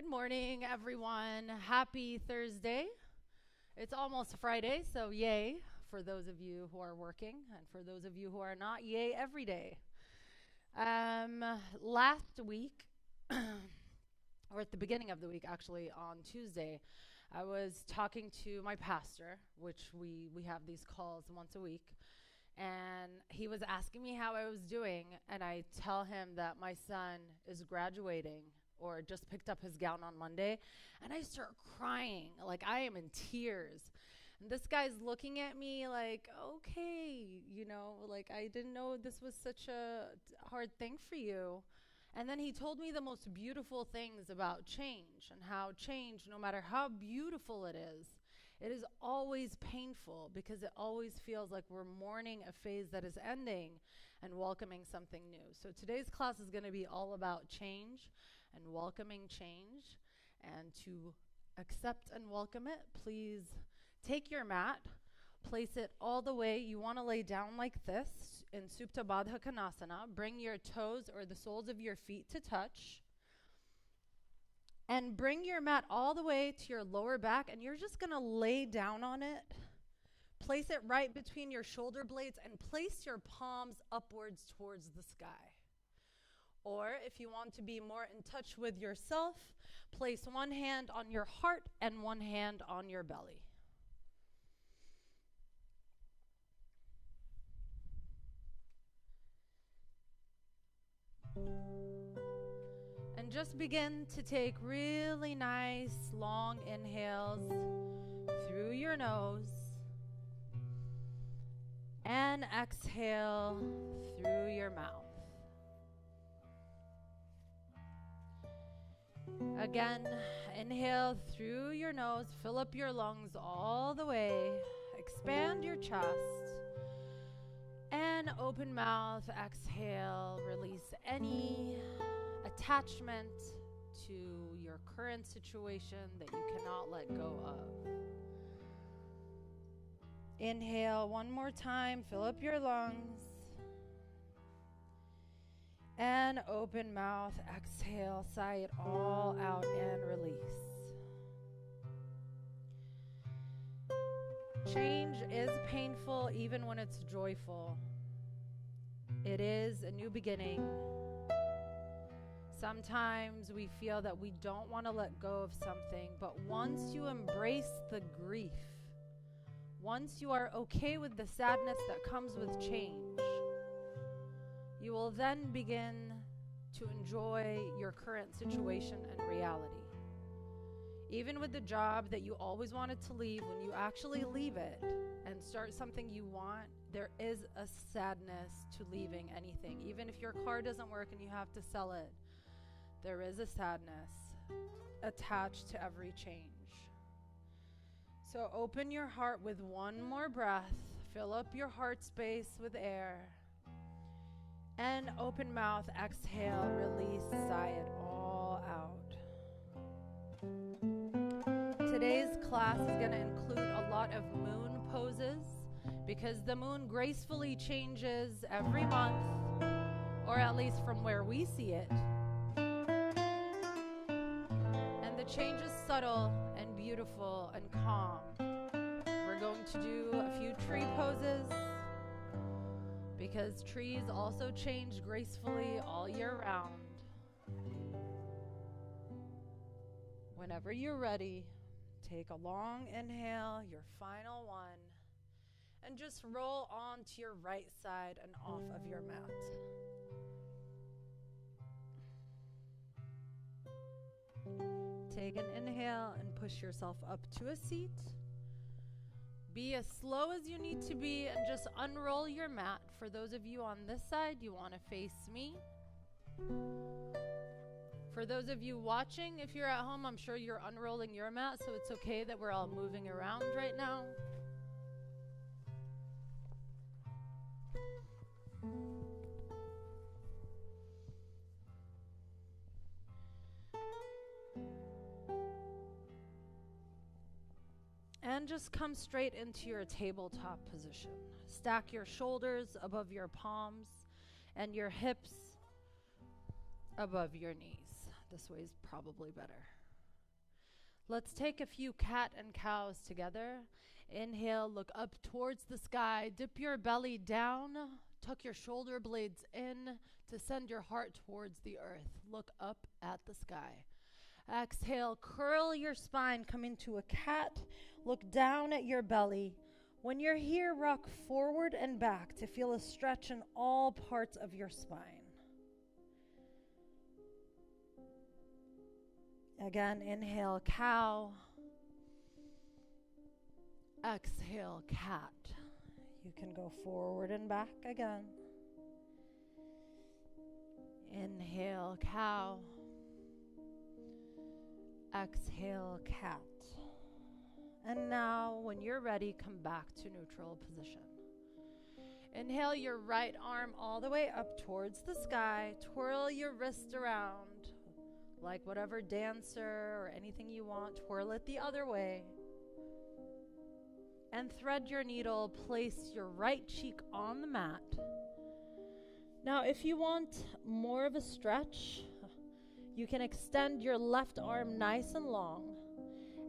Good morning, everyone. Happy Thursday. It's almost Friday, so yay for those of you who are working, and for those of you who are not, yay every day. Last week, or at the beginning of the week, actually, on Tuesday, I was talking to my pastor, which we have these calls once a week, and he was asking me how I was doing, and I tell him that my son is graduating or just picked up his gown on Monday, and I start crying, like I am in tears. And this guy's looking at me like, okay, like I didn't know this was such a hard thing for you. And then he told me the most beautiful things about change and how change, no matter how beautiful it is always painful because it always feels like we're mourning a phase that is ending and welcoming something new. So today's class is going to be all about change and welcoming change. And to accept and welcome it, please take your mat, place it all the way. You want to lay down like this in Supta Baddha Konasana. Bring your toes or the soles of your feet to touch. And bring your mat all the way to your lower back, and you're just going to lay down on it. Place it right between your shoulder blades and place your palms upwards towards the sky. Or if you want to be more in touch with yourself, place one hand on your heart and one hand on your belly. And just begin to take really nice long inhales through your nose and exhale through your mouth. Again, inhale through your nose, fill up your lungs all the way, expand your chest, and open mouth, exhale, release any attachment to your current situation that you cannot let go of. Inhale one more time, fill up your lungs. And open mouth, exhale, sigh it all out and release. Change is painful even when it's joyful. It is a new beginning. Sometimes we feel that we don't want to let go of something, but once you embrace the grief, once you are okay with the sadness that comes with change, you will then begin to enjoy your current situation and reality. Even with the job that you always wanted to leave, when you actually leave it and start something you want, there is a sadness to leaving anything. Even if your car doesn't work and you have to sell it, there is a sadness attached to every change. So open your heart with one more breath. Fill up your heart space with air. And open mouth, exhale, release, sigh it all out. Today's class is going to include a lot of moon poses because the moon gracefully changes every month, or at least from where we see it. And the change is subtle and beautiful and calm. We're going to do a few tree poses, because trees also change gracefully all year round. Whenever you're ready, take a long inhale, your final one, and just roll on to your right side and off of your mat. Take an inhale and push yourself up to a seat. Be as slow as you need to be and just unroll your mat. For those of you on this side, you want to face me. For those of you watching, if you're at home, I'm sure you're unrolling your mat, so it's okay that we're all moving around right now. And just come straight into your tabletop position. Stack your shoulders above your palms and your hips above your knees. This way is probably better. Let's take a few cat and cows together. Inhale, look up towards the sky. Dip your belly down. Tuck your shoulder blades in to send your heart towards the earth. Look up at the sky. Exhale, curl your spine. Come into a cat. Look down at your belly. When you're here, rock forward and back to feel a stretch in all parts of your spine. Again, inhale, cow. Exhale, cat. You can go forward and back again. Inhale, cow. Exhale, cat. And now, when you're ready, come back to neutral position. Inhale your right arm all the way up towards the sky. Twirl your wrist around. Like whatever dancer or anything you want, twirl it the other way. And thread your needle, place your right cheek on the mat. Now, if you want more of a stretch, you can extend your left arm nice and long.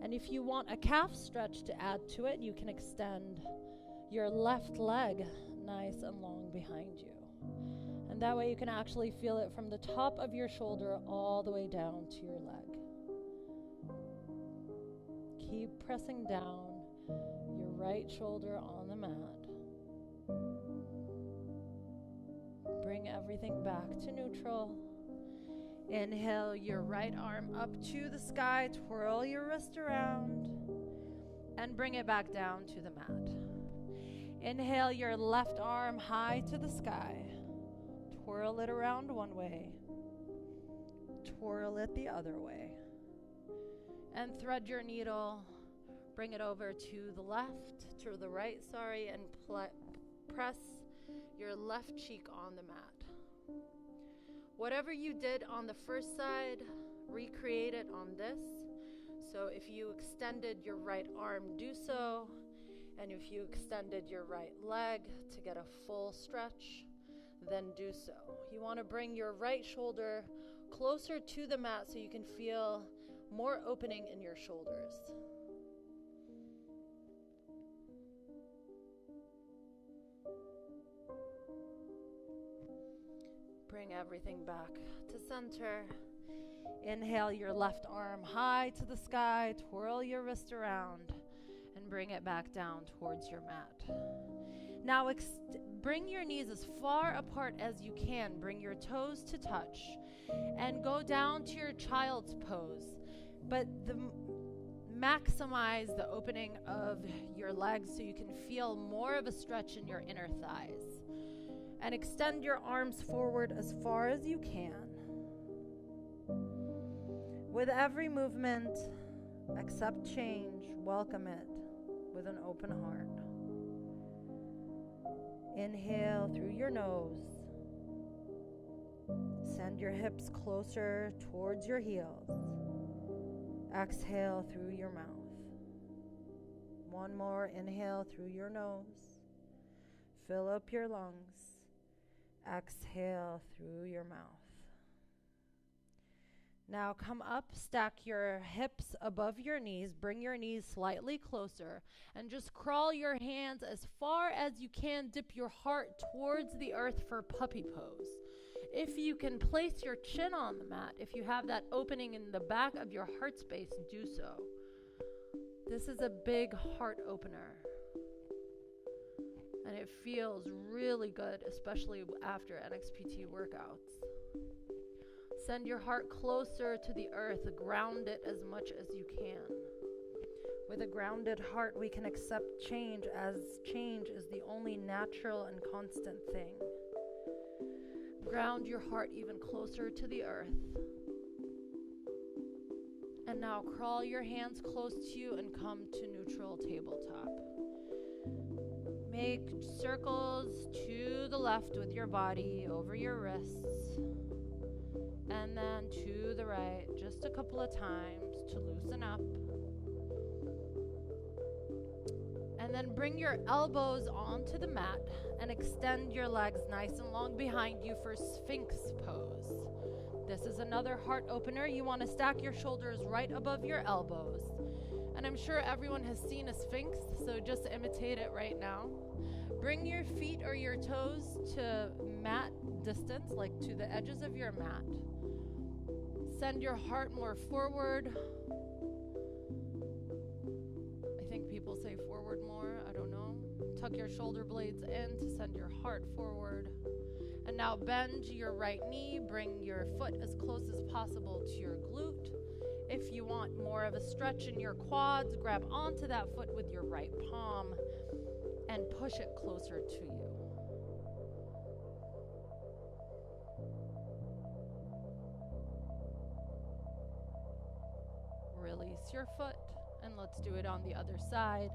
And if you want a calf stretch to add to it, you can extend your left leg nice and long behind you. And that way you can actually feel it from the top of your shoulder all the way down to your leg. Keep pressing down your right shoulder on the mat. Bring everything back to neutral. Inhale your right arm up to the sky, twirl your wrist around, and bring it back down to the mat. Inhale your left arm high to the sky. Twirl it around one way, twirl it the other way, and thread your needle, bring it over to the left, to the right, and press your left cheek on the mat. Whatever you did on the first side, recreate it on this. So if you extended your right arm, do so, and if you extended your right leg to get a full stretch, then do so. You want to bring your right shoulder closer to the mat so you can feel more opening in your shoulders. Bring everything back to center. Inhale your left arm high to the sky, twirl your wrist around, and bring it back down towards your mat. Now bring your knees as far apart as you can. Bring your toes to touch and go down to your child's pose. But maximize the opening of your legs so you can feel more of a stretch in your inner thighs. And extend your arms forward as far as you can. With every movement, accept change, welcome it with an open heart. Inhale through your nose. Send your hips closer towards your heels. Exhale through your mouth. One more inhale through your nose. Fill up your lungs. Exhale through your mouth. Now come up, stack your hips above your knees, bring your knees slightly closer, and just crawl your hands as far as you can. Dip your heart towards the earth for puppy pose. If you can place your chin on the mat, if you have that opening in the back of your heart space, do so. This is a big heart opener. And it feels really good, especially after NXPT workouts. Send your heart closer to the earth. Ground it as much as you can. With a grounded heart, we can accept change, as change is the only natural and constant thing. Ground your heart even closer to the earth. And now crawl your hands close to you and come to neutral tabletop. Make circles to the left with your body over your wrists. And then to the right, just a couple of times to loosen up. And then bring your elbows onto the mat and extend your legs nice and long behind you for Sphinx pose. This is another heart opener. You want to stack your shoulders right above your elbows. And I'm sure everyone has seen a sphinx, so just imitate it right now. Bring your feet or your toes to mat distance, like to the edges of your mat. Send your heart more forward. I think people say forward more, I don't know. Tuck your shoulder blades in to send your heart forward. And now bend your right knee, bring your foot as close as possible to your glute. If you want more of a stretch in your quads, grab onto that foot with your right palm and push it closer to you. Release your foot, and let's do it on the other side.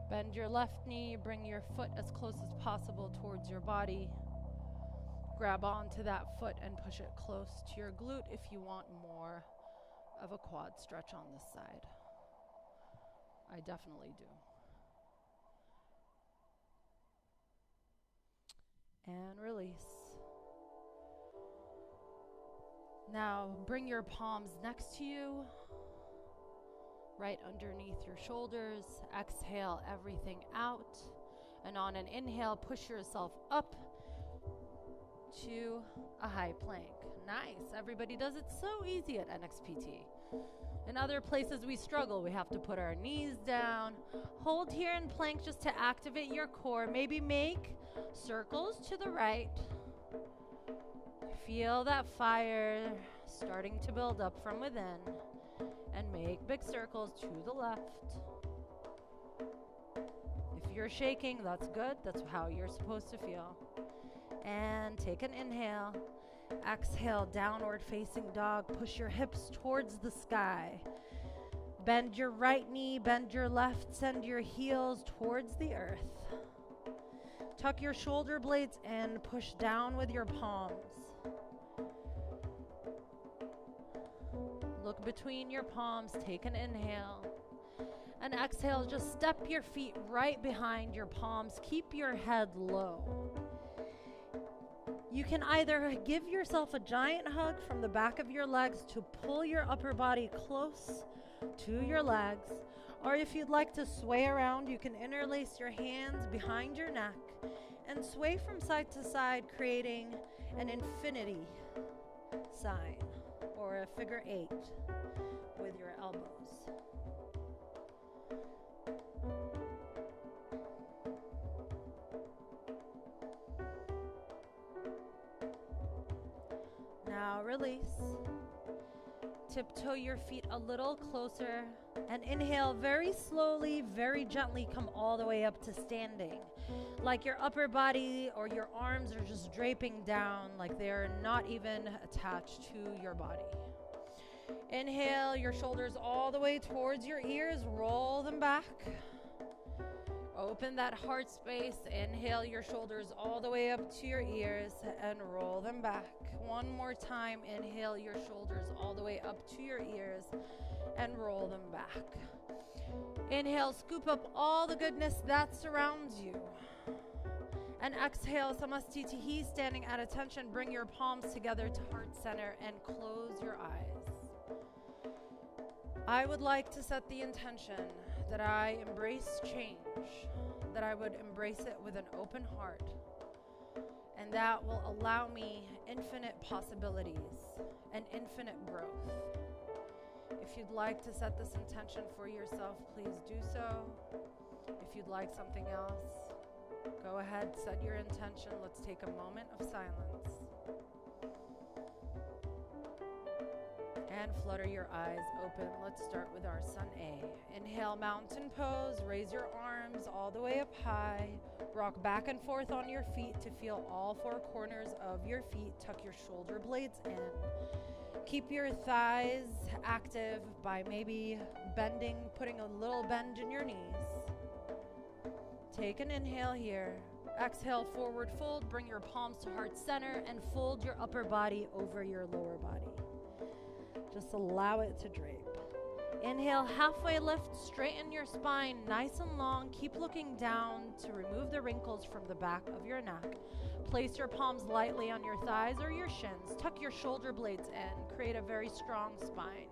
Bend your left knee, bring your foot as close as possible towards your body. Grab onto that foot and push it close to your glute if you want more of a quad stretch on this side. I definitely do. And release. Now bring your palms next to you, right underneath your shoulders. Exhale everything out. And on an inhale, push yourself up to a high plank. Nice. Everybody does it so easy at NXPT. In other places we struggle. We have to put our knees down. Hold here in plank just to activate your core. Maybe make circles to the right. Feel that fire starting to build up from within. And make big circles to the left. If you're shaking, that's good. That's how you're supposed to feel. And take an inhale. Exhale, downward facing dog. Push your hips towards the sky. Bend your right knee, bend your left, send your heels towards the earth. Tuck your shoulder blades in, push down with your palms. Look between your palms, take an inhale. And exhale, just step your feet right behind your palms. Keep your head low. You can either give yourself a giant hug from the back of your legs to pull your upper body close to your legs, or if you'd like to sway around, you can interlace your hands behind your neck and sway from side to side, creating an infinity sign or a figure 8 with your elbows. Now release. Tiptoe your feet a little closer and inhale very slowly, very gently, come all the way up to standing. Like your upper body or your arms are just draping down, like they're not even attached to your body. Inhale your shoulders all the way towards your ears, roll them back. Open that heart space. Inhale your shoulders all the way up to your ears and roll them back. One more time. Inhale your shoulders all the way up to your ears and roll them back. Inhale, scoop up all the goodness that surrounds you. And exhale, Samastitihi, standing at attention. Bring your palms together to heart center and close your eyes. I would like to set the intention that I embrace change, that I would embrace it with an open heart, and that will allow me infinite possibilities and infinite growth. If you'd like to set this intention for yourself, please do so. If you'd like something else, go ahead, set your intention. Let's take a moment of silence. And flutter your eyes open. Let's start with our Sun A. Inhale, mountain pose. Raise your arms all the way up high. Rock back and forth on your feet to feel all four corners of your feet. Tuck your shoulder blades in. Keep your thighs active by maybe bending, putting a little bend in your knees. Take an inhale here. Exhale, forward fold. Bring your palms to heart center and fold your upper body over your lower body. Just allow it to drape. Inhale, halfway lift, straighten your spine nice and long. Keep looking down to remove the wrinkles from the back of your neck. Place your palms lightly on your thighs or your shins. Tuck your shoulder blades in. Create a very strong spine.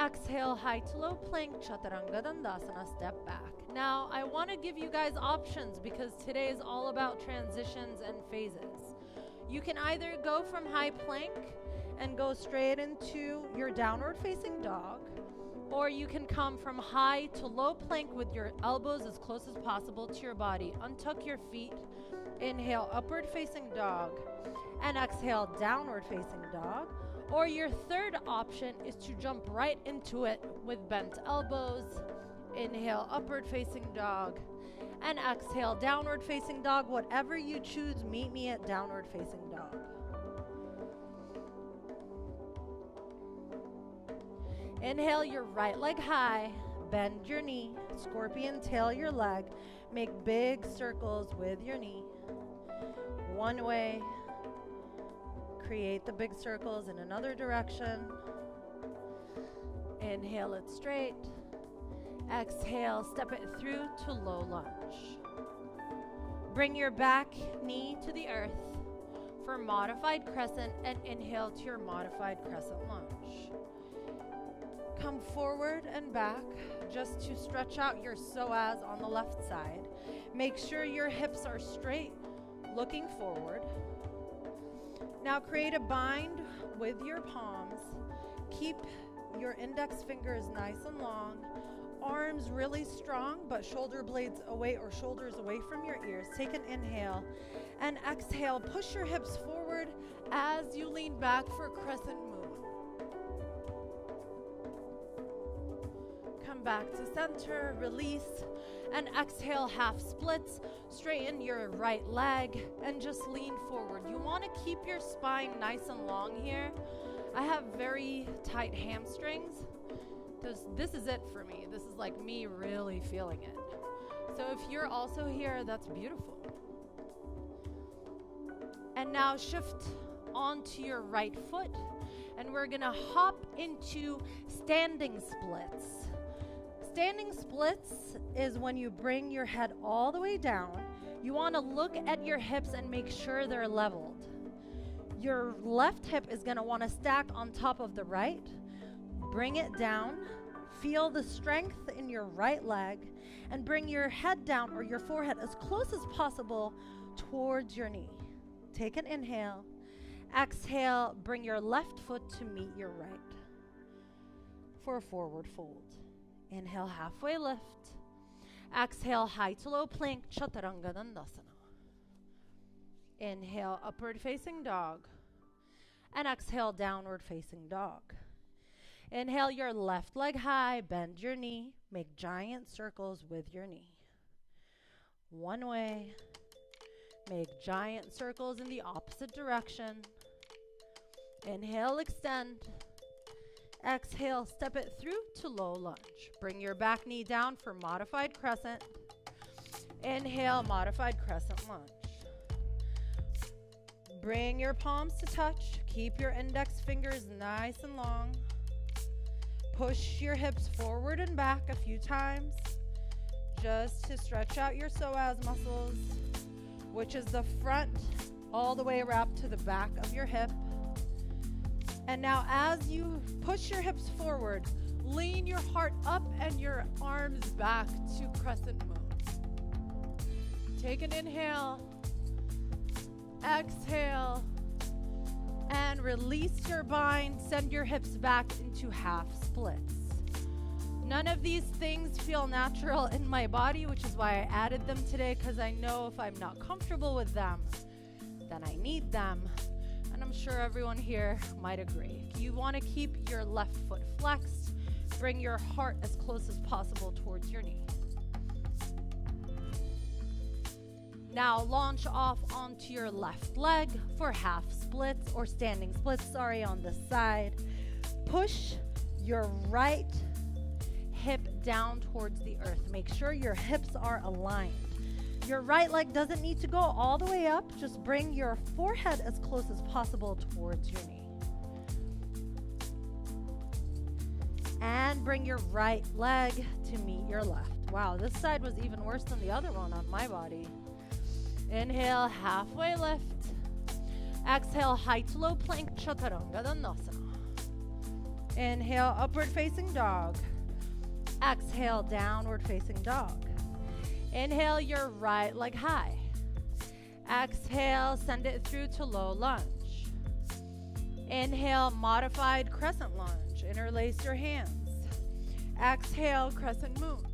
Exhale, high to low plank, Chaturanga Dandasana, step back. Now, I want to give you guys options because today is all about transitions and phases. You can either go from high plank and go straight into your downward facing dog, or you can come from high to low plank with your elbows as close as possible to your body. Untuck your feet. Inhale, upward facing dog, and exhale, downward facing dog. Or your third option is to jump right into it with bent elbows. Inhale, upward facing dog, and exhale, downward facing dog. Whatever you choose, meet me at downward facing dog. Inhale your right leg high, bend your knee, scorpion tail your leg, make big circles with your knee. One way, create the big circles in another direction. Inhale it straight. Exhale, step it through to low lunge. Bring your back knee to the earth for modified crescent and inhale to your modified crescent lunge. Come forward and back just to stretch out your psoas on the left side. Make sure your hips are straight, looking forward. Now create a bind with your palms. Keep your index fingers nice and long. Arms really strong, but shoulder blades away or shoulders away from your ears. Take an inhale and exhale. Push your hips forward as you lean back for crescent moon. Come back to center, release, and exhale, half splits. Straighten your right leg and just lean forward. You want to keep your spine nice and long here. I have very tight hamstrings. This is it for me. This is like me really feeling it. So if you're also here, that's beautiful. And now shift onto your right foot, and we're gonna hop into standing splits. Standing splits is when you bring your head all the way down. You want to look at your hips and make sure they're leveled. Your left hip is going to want to stack on top of the right. Bring it down. Feel the strength in your right leg and bring your head down or your forehead as close as possible towards your knee. Take an inhale. Exhale, bring your left foot to meet your right for a forward fold. Inhale, halfway lift. Exhale, high to low plank, Chaturanga Dandasana. Inhale, upward facing dog. And exhale, downward facing dog. Inhale your left leg high, bend your knee, make giant circles with your knee. One way, make giant circles in the opposite direction. Inhale, extend. Exhale, step it through to low lunge. Bring your back knee down for modified crescent. Inhale, modified crescent lunge. Bring your palms to touch. Keep your index fingers nice and long. Push your hips forward and back a few times just to stretch out your psoas muscles, which is the front all the way wrapped to the back of your hip. And now as you push your hips forward, lean your heart up and your arms back to crescent moon. Take an inhale, exhale, and release your bind. Send your hips back into half splits. None of these things feel natural in my body, which is why I added them today, because I know if I'm not comfortable with them, then I need them. And I'm sure everyone here might agree. You want to keep your left foot flexed. Bring your heart as close as possible towards your knee. Now launch off onto your left leg for half splits or standing splits, on the side. Push your right hip down towards the earth. Make sure your hips are aligned. Your right leg doesn't need to go all the way up. Just bring your forehead as close as possible towards your knee. And bring your right leg to meet your left. Wow, this side was even worse than the other one on my body. Inhale, halfway lift. Exhale, high to low plank, chaturanga dandasana. Inhale, upward facing dog. Exhale, downward facing dog. Inhale, your right leg high. Exhale, send it through to low lunge. Inhale, modified crescent lunge. Interlace your hands. Exhale, crescent moon.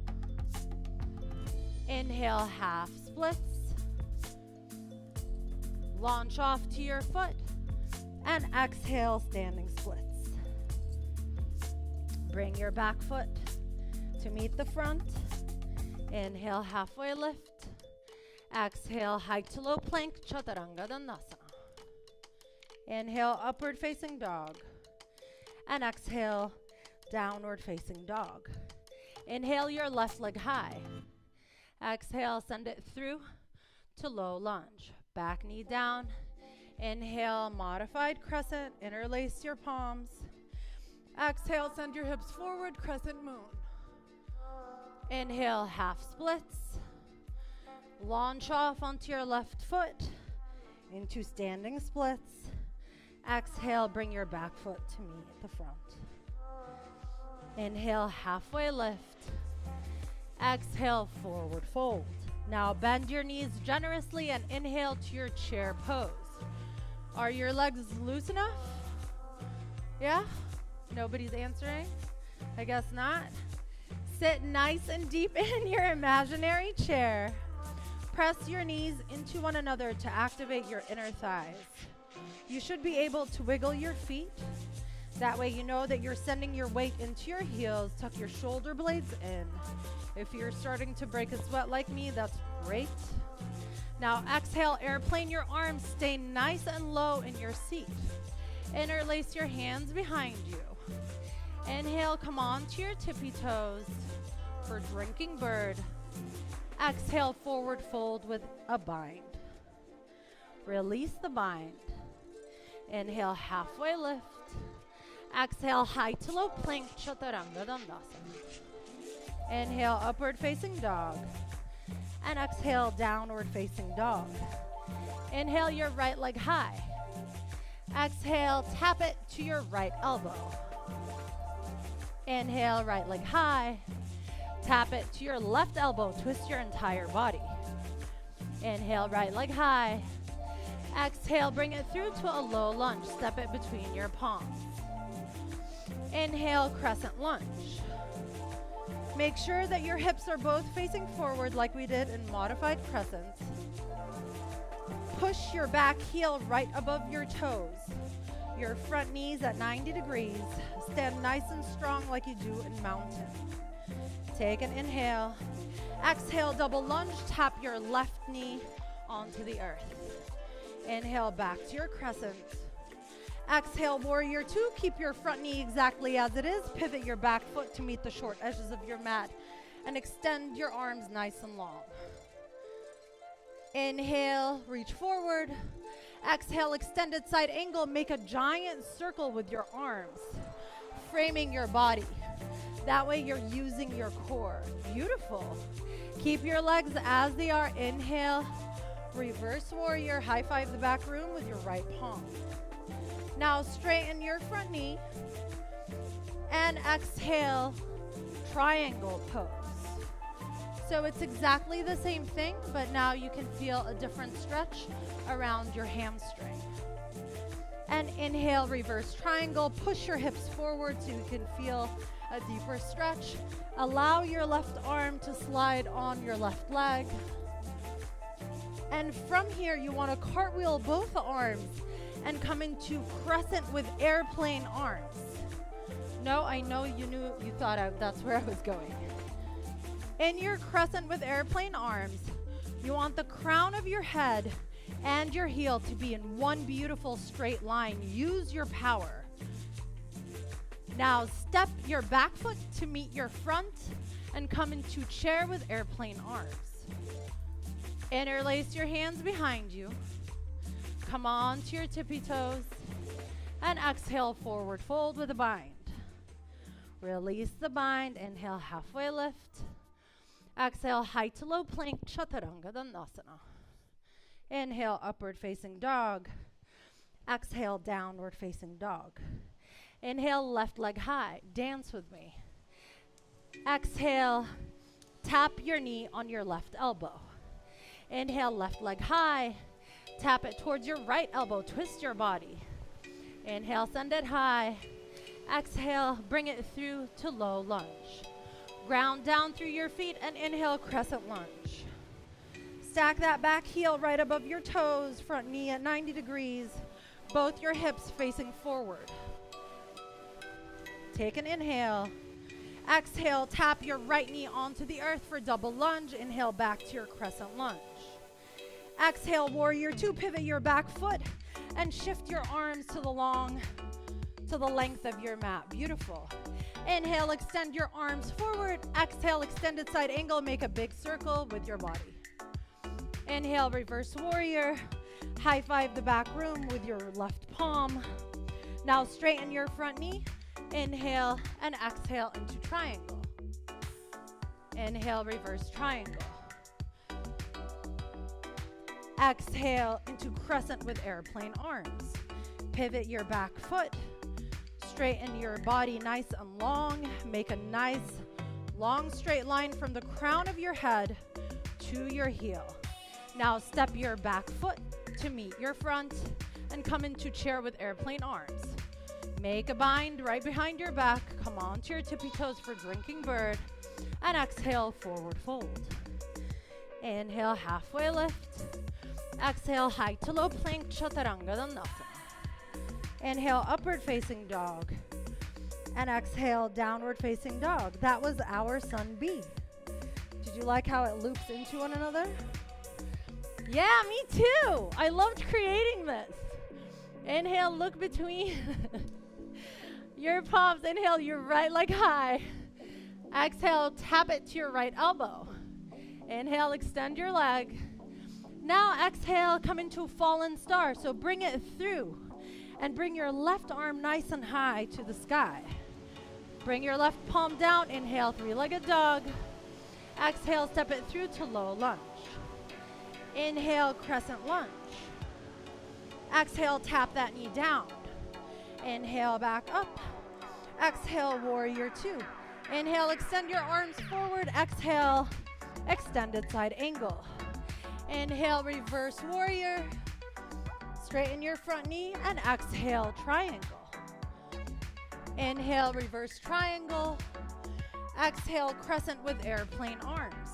Inhale, half splits. Launch off to your foot. And exhale, standing splits. Bring your back foot to meet the front. Inhale, halfway lift. Exhale, high to low plank, chaturanga dandasana. Inhale, upward facing dog. And exhale, downward facing dog. Inhale, your left leg high. Exhale, send it through to low lunge. Back knee down. Inhale, modified crescent. Interlace your palms. Exhale, send your hips forward, crescent moon. Inhale, half splits. Launch off onto your left foot into standing splits. Exhale, bring your back foot to meet the front. Inhale, halfway lift. Exhale, forward fold. Now bend your knees generously and inhale to your chair pose. Are your legs loose enough? Yeah? Nobody's answering? I guess not. Sit nice and deep in your imaginary chair. Press your knees into one another to activate your inner thighs. You should be able to wiggle your feet. That way you know that you're sending your weight into your heels. Tuck your shoulder blades in. If you're starting to break a sweat like me, that's great. Now exhale, airplane your arms. Stay nice and low in your seat. Interlace your hands behind you. Inhale, come on to your tippy toes for drinking bird. Exhale, forward fold with a bind. Release the bind. Inhale, halfway lift. Exhale, high to low plank, chaturanga dandasana. Inhale, upward facing dog. And exhale, downward facing dog. Inhale, your right leg high. Exhale, tap it to your right elbow. Inhale, right leg high. Tap it to your left elbow. Twist your entire body. Inhale, right leg high. Exhale, bring it through to a low lunge. Step it between your palms. Inhale, crescent lunge. Make sure that your hips are both facing forward like we did in modified crescents. Push your back heel right above your toes. Your front knees at 90 degrees. Stand nice and strong like you do in mountain. Take an inhale. Exhale, double lunge. Tap your left knee onto the earth. Inhale, back to your crescent. Exhale, warrior two. Keep your front knee exactly as it is. Pivot your back foot to meet the short edges of your mat. And extend your arms nice and long. Inhale, reach forward. Exhale, extended side angle. Make a giant circle with your arms, framing your body. That way you're using your core. Beautiful. Keep your legs as they are. Inhale, reverse warrior. High five the back room with your right palm. Now straighten your front knee. And exhale, triangle pose. So it's exactly the same thing, but now you can feel a different stretch around your hamstring. And inhale, reverse triangle. Push your hips forward so you can feel a deeper stretch. Allow your left arm to slide on your left leg. And from here, you want to cartwheel both arms and come into crescent with airplane arms. No, I know you thought that's where I was going. In your crescent with airplane arms, you want the crown of your head and your heel to be in one beautiful straight line. Use your power. Now step your back foot to meet your front and come into chair with airplane arms. Interlace your hands behind you. Come on to your tippy toes and exhale, forward fold with a bind. Release the bind. Inhale, halfway lift. Exhale, high to low plank, Chaturanga Dandasana. Inhale, upward facing dog. Exhale, downward facing dog. Inhale, left leg high. Dance with me. Exhale, tap your knee on your left elbow. Inhale, left leg high. Tap it towards your right elbow. Twist your body. Inhale, send it high. Exhale, bring it through to low lunge. Ground down through your feet and inhale, crescent lunge. Stack that back heel right above your toes, front knee at 90 degrees, both your hips facing forward. Take an inhale. Exhale, tap your right knee onto the earth for double lunge. Inhale, back to your crescent lunge. Exhale, warrior two, pivot your back foot and shift your arms to the length of your mat. Beautiful. Inhale, extend your arms forward. Exhale, extended side angle, make a big circle with your body. Inhale, reverse warrior. High five the back room with your left palm. Now straighten your front knee. Inhale and exhale into triangle. Inhale, reverse triangle. Exhale into crescent with airplane arms. Pivot your back foot. Straighten your body nice and long. Make a nice long straight line from the crown of your head to your heel. Now step your back foot to meet your front and come into chair with airplane arms. Make a bind right behind your back. Come on to your tippy toes for drinking bird. And exhale, forward fold. Inhale, halfway lift. Exhale, high to low plank, Chaturanga Dandasana. Inhale, upward facing dog. And exhale, downward facing dog. That was our Sun B. Did you like how it loops into one another? Yeah, me too. I loved creating this. Inhale, look between your palms. Inhale, your right leg high. Exhale, tap it to your right elbow. Inhale, extend your leg. Now exhale, come into a fallen star. So bring it through and bring your left arm nice and high to the sky. Bring your left palm down. Inhale, three-legged dog. Exhale, step it through to low lunge. Inhale, crescent lunge. Exhale, tap that knee down. Inhale, back up. Exhale, warrior two. Inhale, extend your arms forward. Exhale, extended side angle. Inhale, reverse warrior. Straighten your front knee and exhale, triangle. Inhale, reverse triangle. Exhale, crescent with airplane arms.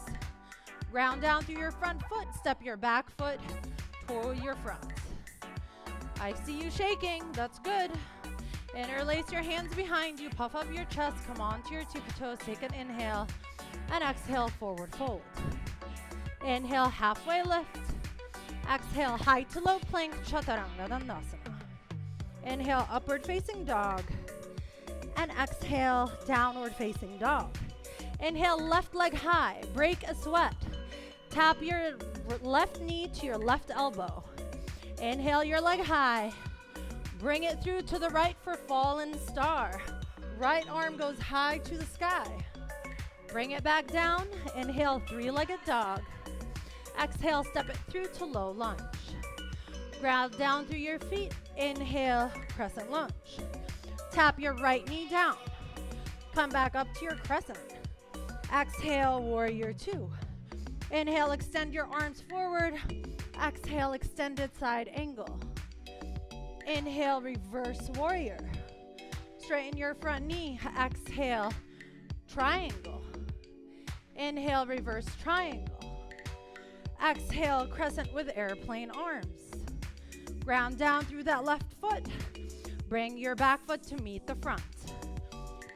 Ground down through your front foot. Step your back foot toward your front. I see you shaking. That's good. Interlace your hands behind you. Puff up your chest. Come onto your tippy toes. Take an inhale. And exhale, forward fold. Inhale, halfway lift. Exhale, high to low plank, Chaturanga Dandasana. Inhale, upward facing dog. And exhale, downward facing dog. Inhale, left leg high. Break a sweat. Tap your left knee to your left elbow. Inhale your leg high. Bring it through to the right for fallen star. Right arm goes high to the sky. Bring it back down. Inhale, three-legged dog. Exhale, step it through to low lunge. Ground down through your feet. Inhale, crescent lunge. Tap your right knee down. Come back up to your crescent. Exhale, warrior two. Inhale, extend your arms forward. Exhale, extended side angle. Inhale, reverse warrior. Straighten your front knee. Exhale, triangle. Inhale, reverse triangle. Exhale, crescent with airplane arms. Ground down through that left foot. Bring your back foot to meet the front.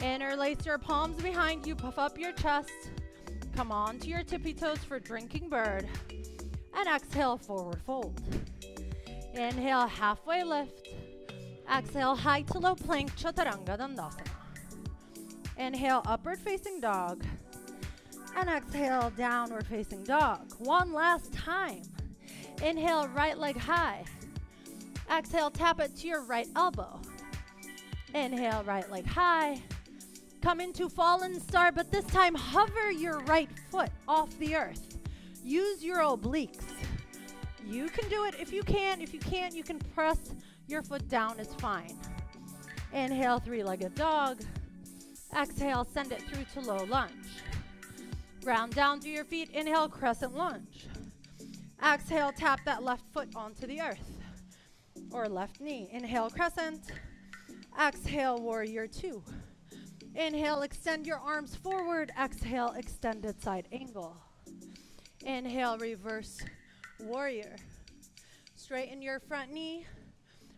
Interlace your palms behind you. Puff up your chest. Come on to your tippy toes for drinking bird. And exhale, forward fold. Inhale, halfway lift. Exhale, high to low plank, Chaturanga Dandasana. Inhale, upward facing dog. And exhale, downward facing dog. One last time. Inhale, right leg high. Exhale, tap it to your right elbow. Inhale, right leg high. Come into fallen star, but this time hover your right foot off the earth. Use your obliques. You can do it if you can. If you can't, you can press your foot down. It's fine. Inhale, three-legged dog. Exhale, send it through to low lunge. Ground down through your feet. Inhale, crescent lunge. Exhale, tap that left foot onto the earth or left knee. Inhale, crescent. Exhale, warrior two. Inhale, extend your arms forward. Exhale, extended side angle. Inhale, reverse warrior. Straighten your front knee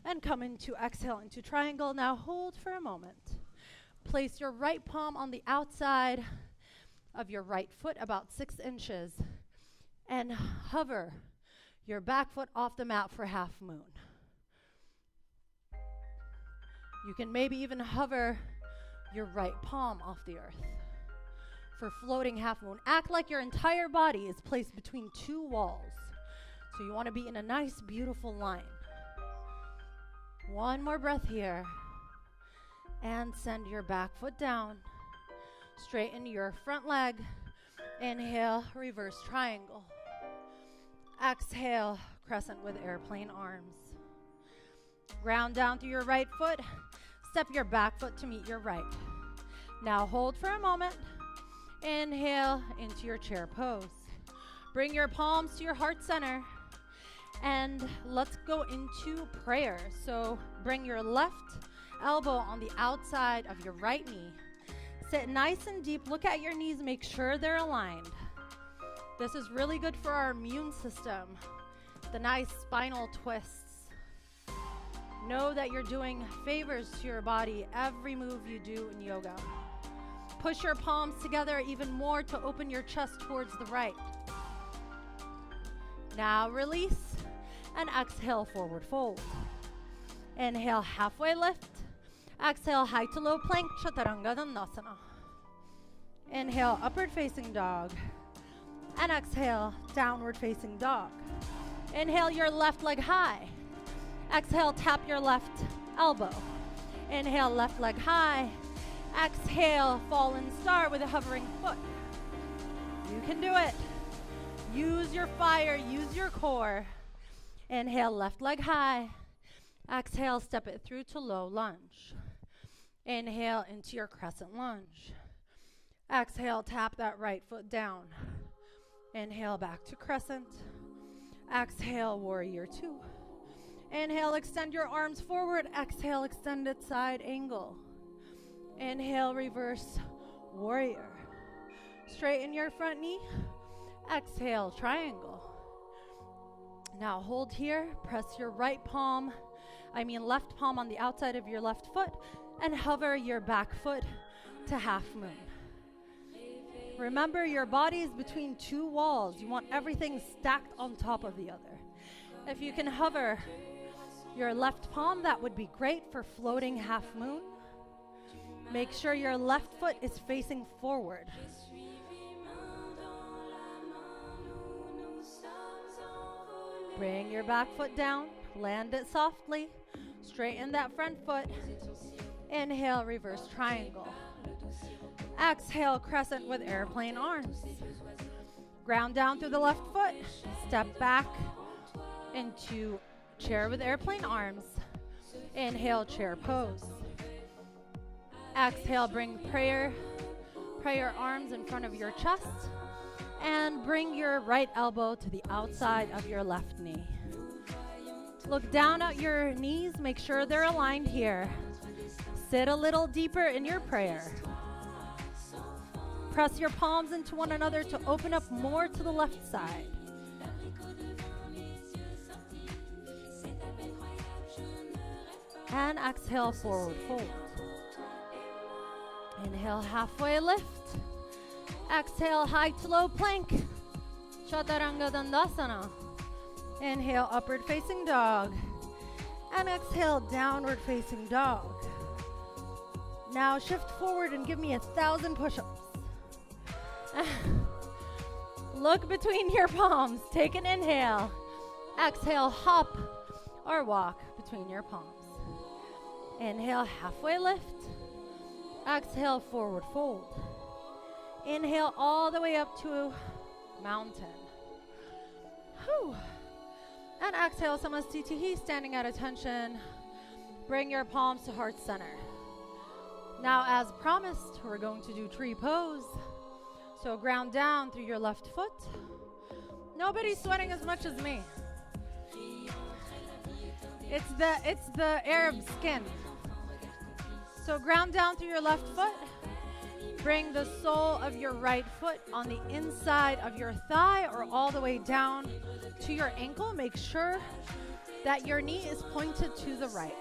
and come into exhale into triangle. Now hold for a moment. Place your right palm on the outside of your right foot, about 6 inches, and hover your back foot off the mat for half moon. You can maybe even hover your right palm off the earth for floating half moon. Act like your entire body is placed between two walls. So you want to be in a nice, beautiful line. One more breath here. And send your back foot down. Straighten your front leg. Inhale, reverse triangle. Exhale, crescent with airplane arms. Ground down through your right foot. Step your back foot to meet your right. Now hold for a moment. Inhale into your chair pose. Bring your palms to your heart center. And let's go into prayer. So bring your left elbow on the outside of your right knee. Sit nice and deep. Look at your knees. Make sure they're aligned. This is really good for our immune system. The nice spinal twists. Know that you're doing favors to your body every move you do in yoga. Push your palms together even more to open your chest towards the right. Now release and exhale, forward fold. Inhale, halfway lift. Exhale, high to low plank, Chaturanga Dandasana. Inhale, upward facing dog. And exhale, downward facing dog. Inhale, your left leg high. Exhale, tap your left elbow. Inhale, left leg high. Exhale, fallen star with a hovering foot. You can do it. Use your fire, use your core. Inhale, left leg high. Exhale, step it through to low lunge. Inhale into your crescent lunge. Exhale, tap that right foot down. Inhale, back to crescent. Exhale, warrior two. Inhale, extend your arms forward. Exhale, extended side angle. Inhale, reverse warrior. Straighten your front knee. Exhale, triangle. Now hold here. Press your left palm on the outside of your left foot and hover your back foot to half moon. Remember, your body is between two walls. You want everything stacked on top of the other. If you can hover your left palm, that would be great for floating half moon. Make sure your left foot is facing forward. Bring your back foot down, land it softly, straighten that front foot. Inhale, reverse triangle. Exhale, crescent with airplane arms. Ground down through the left foot, step back into chair with airplane arms. Inhale, chair pose. Exhale, bring prayer arms in front of your chest. And bring your right elbow to the outside of your left knee. Look down at your knees. Make sure they're aligned here. Sit a little deeper in your prayer. Press your palms into one another to open up more to the left side. And exhale, forward fold. Inhale, halfway lift. Exhale, high to low plank. Chaturanga Dandasana. Inhale, upward facing dog. And exhale, downward facing dog. Now shift forward and give me 1,000 push-ups. Look between your palms. Take an inhale. Exhale, hop or walk between your palms. Inhale, halfway lift. Exhale, forward fold. Inhale all the way up to mountain. Whew. And exhale, Samastitihi, standing at attention. Bring your palms to heart center. Now, as promised, we're going to do tree pose. So ground down through your left foot. Nobody's sweating as much as me. It's the Arab skin. So ground down through your left foot. Bring the sole of your right foot on the inside of your thigh or all the way down to your ankle. Make sure that your knee is pointed to the right.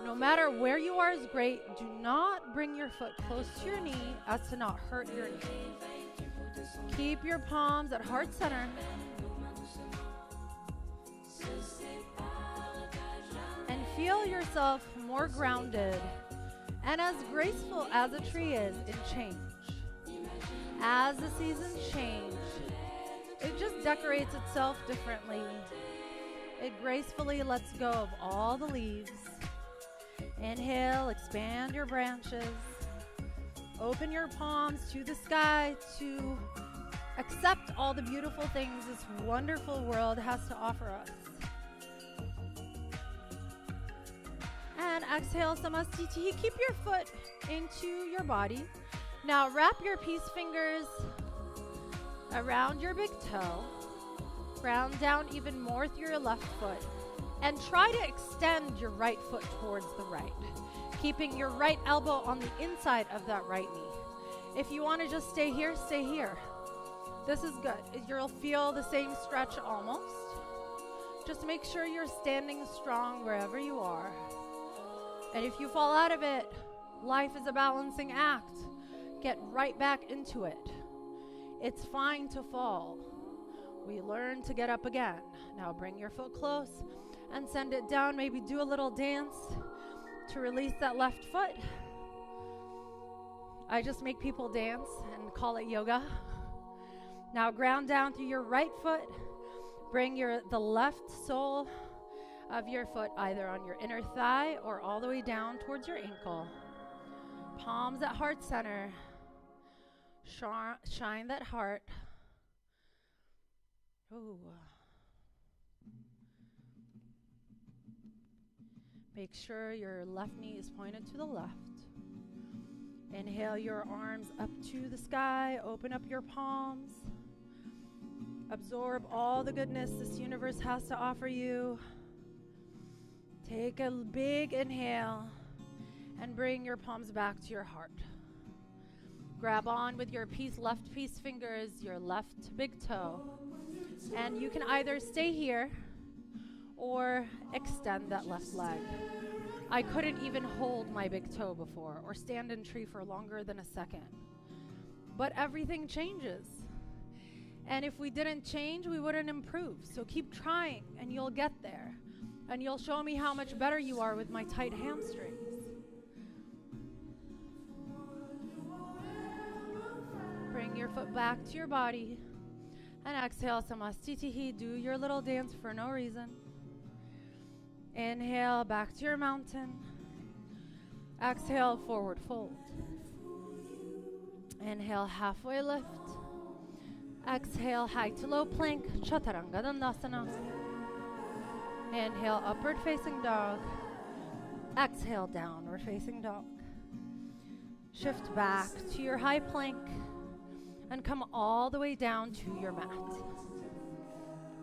No matter where you are is great. Do not bring your foot close to your knee as to not hurt your knee. Keep your palms at heart center. And feel yourself more grounded and as graceful as a tree is in change. As the seasons change, it just decorates itself differently. It gracefully lets go of all the leaves. Inhale, expand your branches. Open your palms to the sky to accept all the beautiful things this wonderful world has to offer us. And exhale, Samastitihi. Keep your foot into your body. Now wrap your peace fingers around your big toe. Ground down even more through your left foot. And try to extend your right foot towards the right, keeping your right elbow on the inside of that right knee. If you want to just stay here, stay here. This is good. You'll feel the same stretch almost. Just make sure you're standing strong wherever you are. And if you fall out of it, life is a balancing act. Get right back into it. It's fine to fall. We learn to get up again. Now bring your foot close and send it down. Maybe do a little dance to release that left foot. I just make people dance and call it yoga. Now ground down through your right foot. Bring the left sole of your foot either on your inner thigh or all the way down towards your ankle. Palms at heart center. Shine that heart. Ooh. Make sure your left knee is pointed to the left. Inhale your arms up to the sky. Open up your palms. Absorb all the goodness this universe has to offer you. Take a big inhale and bring your palms back to your heart. Grab on with your left peace fingers, your left big toe. And you can either stay here or extend that left leg. I couldn't even hold my big toe before or stand in tree for longer than a second. But everything changes. And if we didn't change, we wouldn't improve. So keep trying and you'll get there. And you'll show me how much better you are with my tight hamstrings. Bring your foot back to your body. And exhale, Samastitihi. Do your little dance for no reason. Inhale, back to your mountain. Exhale, forward fold. Inhale, halfway lift. Exhale, high to low plank, Chaturanga Dandasana. Inhale, upward facing dog. Exhale, downward facing dog. Shift back to your high plank and come all the way down to your mat.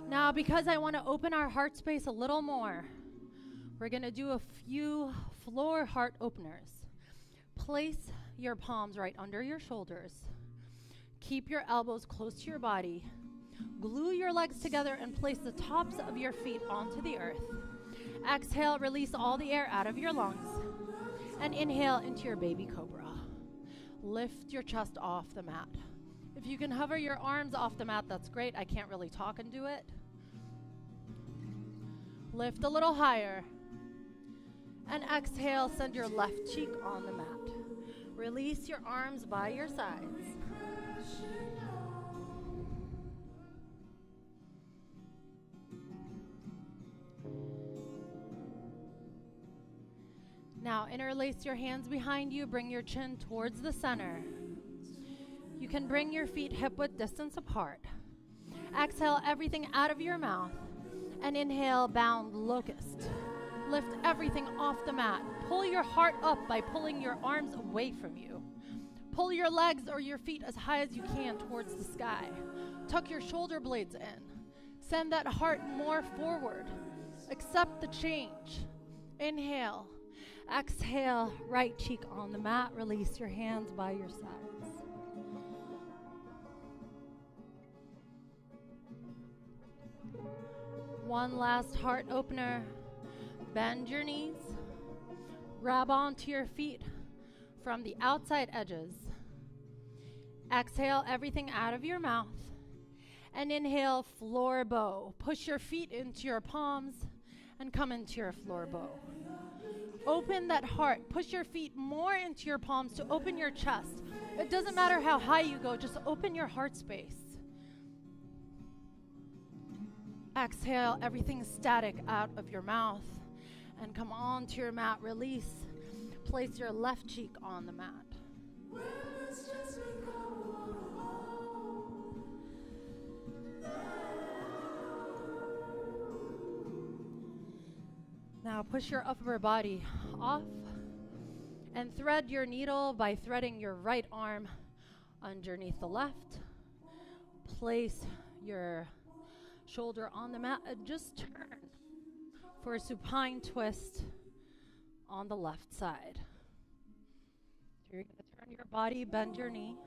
Now, because I want to open our heart space a little more, we're going to do a few floor heart openers. Place your palms right under your shoulders. Keep your elbows close to your body. Glue your legs together and place the tops of your feet onto the earth. Exhale, release all the air out of your lungs. And inhale into your baby cobra. Lift your chest off the mat. If you can hover your arms off the mat, that's great. I can't really talk and do it. Lift a little higher. And exhale, send your left cheek on the mat. Release your arms by your sides. Now interlace your hands behind you. Bring your chin towards the center. You can bring your feet hip-width distance apart. Exhale everything out of your mouth. And inhale, bound locust. Lift everything off the mat. Pull your heart up by pulling your arms away from you. Pull your legs or your feet as high as you can towards the sky. Tuck your shoulder blades in. Send that heart more forward. Accept the change. Inhale. Exhale, right cheek on the mat. Release your hands by your sides. One last heart opener. Bend your knees. Grab onto your feet from the outside edges. Exhale everything out of your mouth. And inhale, floor bow. Push your feet into your palms and come into your floor bow. Open that heart. Push your feet more into your palms to open your chest. It doesn't matter how high you go, just open your heart space. Exhale everything static out of your mouth and come onto your mat. Release. Place your left cheek on the mat. Now push your upper body off and thread your needle by threading your right arm underneath the left. Place your shoulder on the mat and just turn for a supine twist on the left side. So you're going to turn your body, bend your knee.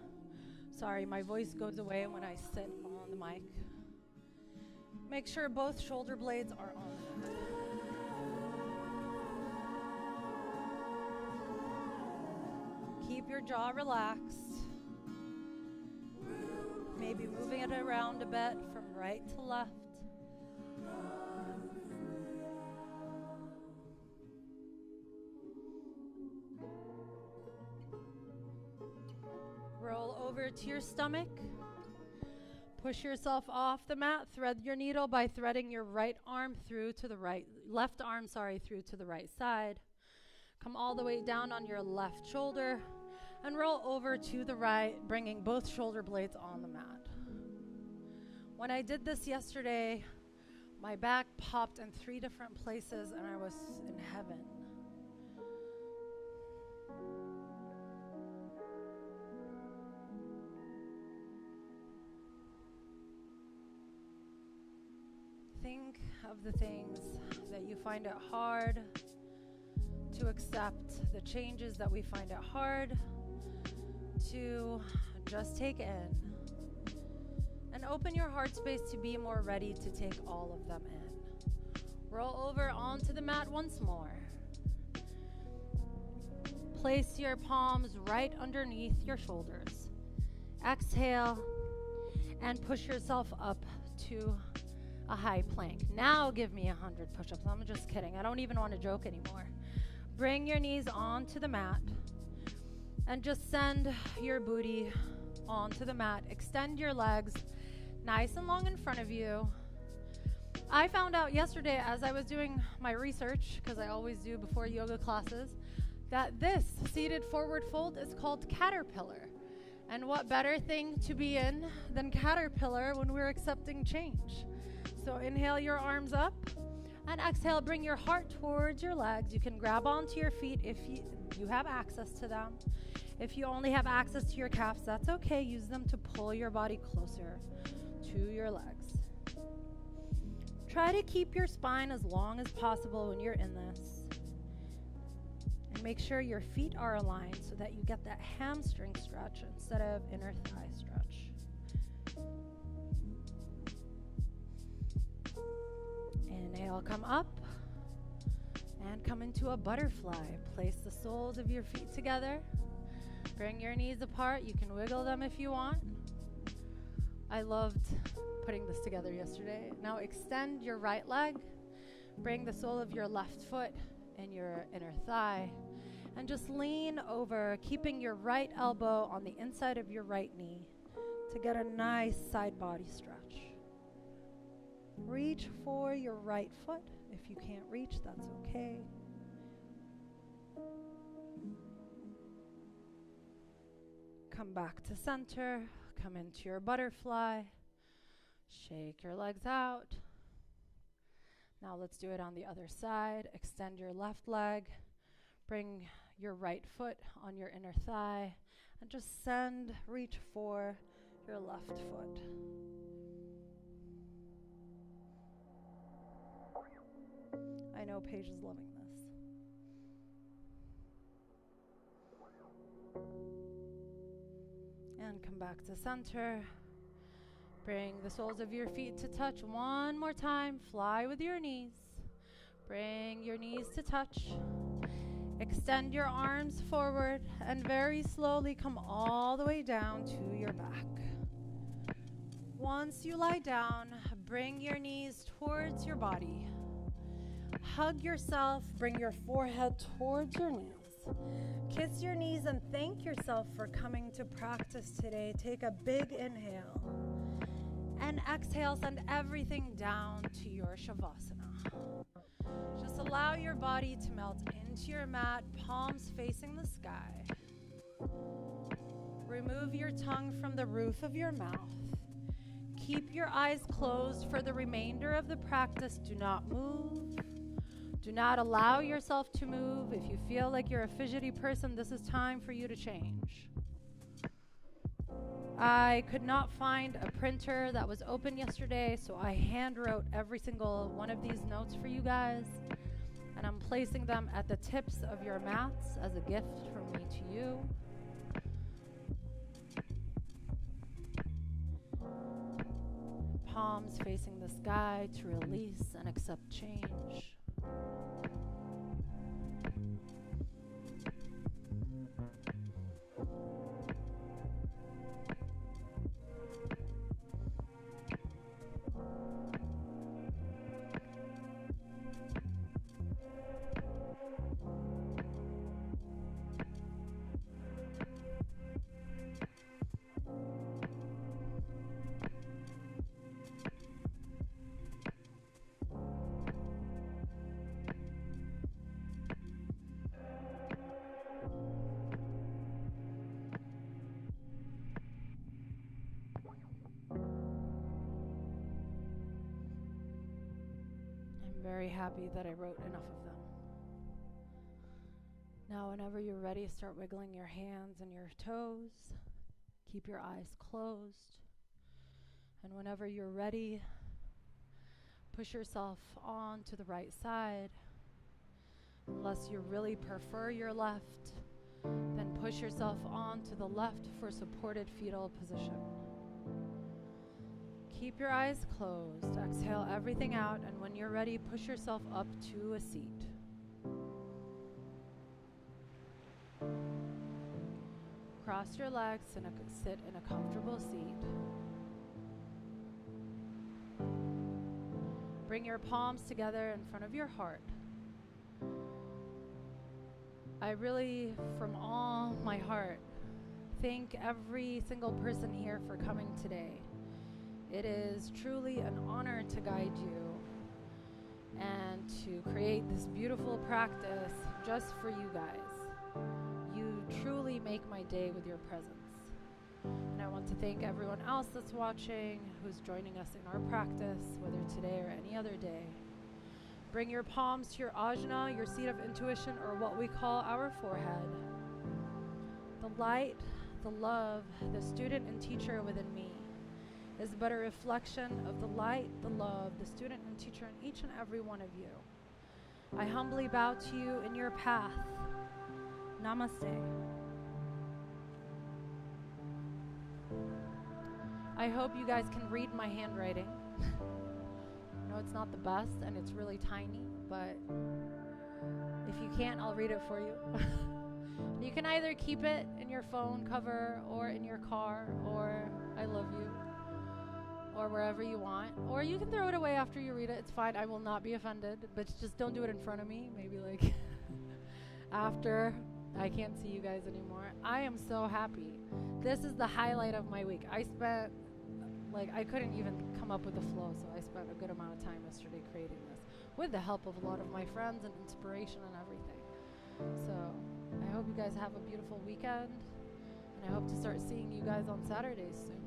Sorry, my voice goes away when I sit on the mic. Make sure both shoulder blades are on the mat. Keep your jaw relaxed. Maybe moving it around a bit from right to left. Roll over to your stomach. Push yourself off the mat. Thread your needle by threading your right arm through to the right, left arm, through to the right side. Come all the way down on your left shoulder and roll over to the right, bringing both shoulder blades on the mat. When I did this yesterday, my back popped in 3 different places and I was in heaven. Think of the things that you find it hard to accept, the changes that we find it hard to just take in, and open your heart space to be more ready to take all of them in. Roll over onto the mat once more. Place your palms right underneath your shoulders. Exhale and push yourself up to a high plank. Now give me 100 push-ups. I'm just kidding. I don't even want to joke anymore. Bring your knees onto the mat and just send your booty onto the mat. Extend your legs nice and long in front of you. I found out yesterday as I was doing my research, because I always do before yoga classes, that this seated forward fold is called caterpillar. And what better thing to be in than caterpillar when we're accepting change? So inhale your arms up and exhale, bring your heart towards your legs. You can grab onto your feet if you have access to them. If you only have access to your calves, that's okay. Use them to pull your body closer to your legs. Try to keep your spine as long as possible when you're in this. And make sure your feet are aligned so that you get that hamstring stretch instead of inner thigh stretch. Inhale, come up and come into a butterfly. Place the soles of your feet together. Bring your knees apart. You can wiggle them if you want. I loved putting this together yesterday. Now extend your right leg. Bring the sole of your left foot in your inner thigh. And just lean over, keeping your right elbow on the inside of your right knee to get a nice side body stretch. Reach for your right foot. If you can't reach, that's okay. Come back to center. Come into your butterfly. Shake your legs out. Now let's do it on the other side. Extend your left leg. Bring your right foot on your inner thigh. And just reach for your left foot. I know Paige is loving this. And come back to center. Bring the soles of your feet to touch one more time. Fly with your knees. Bring your knees to touch. Extend your arms forward and very slowly come all the way down to your back. Once you lie down, bring your knees towards your body. Hug yourself, bring your forehead towards your knees. Kiss your knees and thank yourself for coming to practice today. Take a big inhale. And exhale, send everything down to your Shavasana. Just allow your body to melt into your mat, palms facing the sky. Remove your tongue from the roof of your mouth. Keep your eyes closed for the remainder of the practice. Do not move. Do not allow yourself to move. If you feel like you're a fidgety person, this is time for you to change. I could not find a printer that was open yesterday, so I hand wrote every single one of these notes for you guys, and I'm placing them at the tips of your mats as a gift from me to you. Palms facing the sky to release and accept change. Very happy that I wrote enough of them. Now, whenever you're ready, start wiggling your hands and your toes. Keep your eyes closed. And whenever you're ready, push yourself on to the right side. Unless you really prefer your left, then push yourself on to the left for supported fetal position. Keep your eyes closed. Exhale everything out, and when you're ready, push yourself up to a seat. Cross your legs and sit in a comfortable seat. Bring your palms together in front of your heart. I really, from all my heart, thank every single person here for coming today. It is truly an honor to guide you and to create this beautiful practice just for you guys. You truly make my day with your presence. And I want to thank everyone else that's watching, who's joining us in our practice, whether today or any other day. Bring your palms to your ajna, your seat of intuition, or what we call our forehead. The light, the love, the student and teacher within me is but a reflection of the light, the love, the student and teacher in each and every one of you. I humbly bow to you in your path. Namaste. I hope you guys can read my handwriting. I know it's not the best and it's really tiny, but if you can't, I'll read it for you. You can either keep it in your phone cover or in your car or I love you or wherever you want, or you can throw it away after you read it. It's fine. I will not be offended, but just don't do it in front of me. Maybe like after I can't see you guys anymore. I am so happy. This is the highlight of my week. I spent I couldn't even come up with a flow, so I spent a good amount of time yesterday creating this with the help of a lot of my friends and inspiration and everything. So you guys have a beautiful weekend. And I hope to start seeing you guys on Saturdays soon.